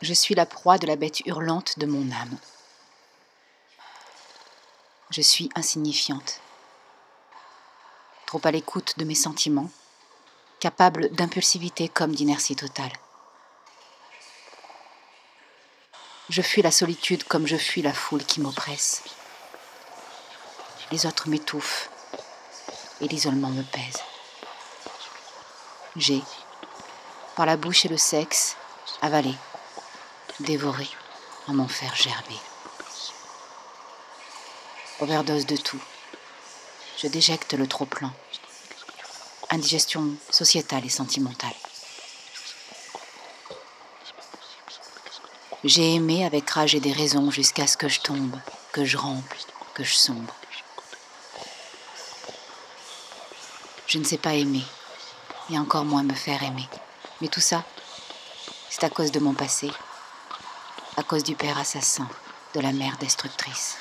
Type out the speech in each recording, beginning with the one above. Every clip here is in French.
Je suis la proie de la bête hurlante de mon âme. Je suis insignifiante, trop à l'écoute de mes sentiments, capable d'impulsivité comme d'inertie totale. Je fuis la solitude comme je fuis la foule qui m'oppresse. Les autres m'étouffent et l'isolement me pèse. J'ai, par la bouche et le sexe, avalé, dévoré, à m'en faire gerber. Overdose de tout. Je déjecte le trop-plein. Indigestion sociétale et sentimentale. J'ai aimé avec rage et déraison jusqu'à ce que je tombe, que je rampe, que je sombre. Je ne sais pas aimer, et encore moins me faire aimer. Mais tout ça, c'est à cause de mon passé, à cause du père assassin, de la mère destructrice.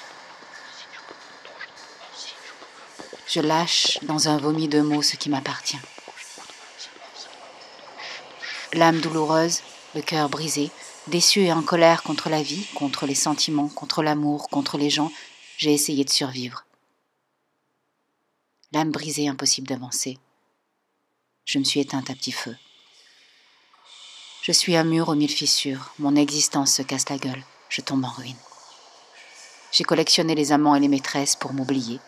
Je lâche dans un vomi de mots ce qui m'appartient. L'âme douloureuse, le cœur brisé, déçu et en colère contre la vie, contre les sentiments, contre l'amour, contre les gens, j'ai essayé de survivre. L'âme brisée, impossible d'avancer. Je me suis éteinte à petit feu. Je suis un mur aux 1000 fissures, mon existence se casse la gueule, je tombe en ruine. J'ai collectionné les amants et les maîtresses pour m'oublier,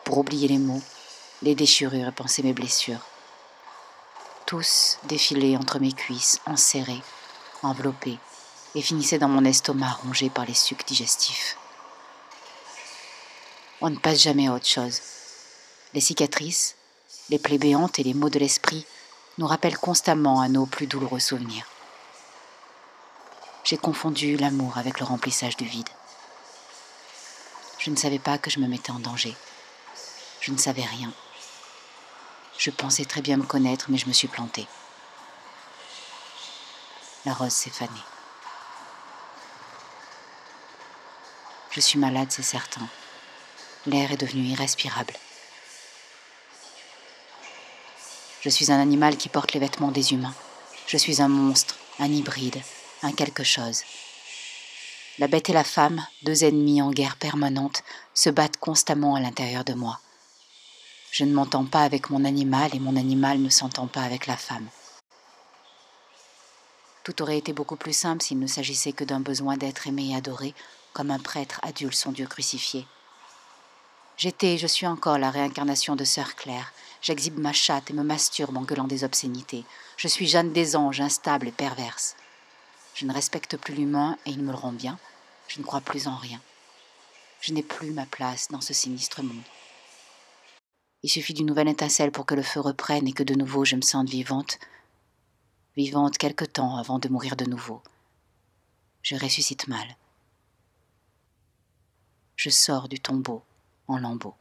pour oublier les mots, les déchirures et penser mes blessures. Tous défilaient entre mes cuisses, enserrés, enveloppés, et finissaient dans mon estomac rongé par les sucs digestifs. On ne passe jamais à autre chose. Les cicatrices, les plaies béantes et les maux de l'esprit nous rappellent constamment à nos plus douloureux souvenirs. J'ai confondu l'amour avec le remplissage du vide. Je ne savais pas que je me mettais en danger. Je ne savais rien. Je pensais très bien me connaître, mais je me suis plantée. La rose s'est fanée. Je suis malade, c'est certain. L'air est devenu irrespirable. Je suis un animal qui porte les vêtements des humains. Je suis un monstre, un hybride, un quelque chose. La bête et la femme, deux ennemis en guerre permanente, se battent constamment à l'intérieur de moi. Je ne m'entends pas avec mon animal et mon animal ne s'entend pas avec la femme. Tout aurait été beaucoup plus simple s'il ne s'agissait que d'un besoin d'être aimé et adoré, comme un prêtre adule son Dieu crucifié. J'étais et je suis encore la réincarnation de Sœur Claire. J'exhibe ma chatte et me masturbe en gueulant des obscénités. Je suis Jeanne des Anges, instable et perverse. Je ne respecte plus l'humain et il me le rend bien. Je ne crois plus en rien. Je n'ai plus ma place dans ce sinistre monde. Il suffit d'une nouvelle étincelle pour que le feu reprenne et que de nouveau je me sente vivante. Vivante quelque temps avant de mourir de nouveau. Je ressuscite mal. Je sors du tombeau en lambeaux.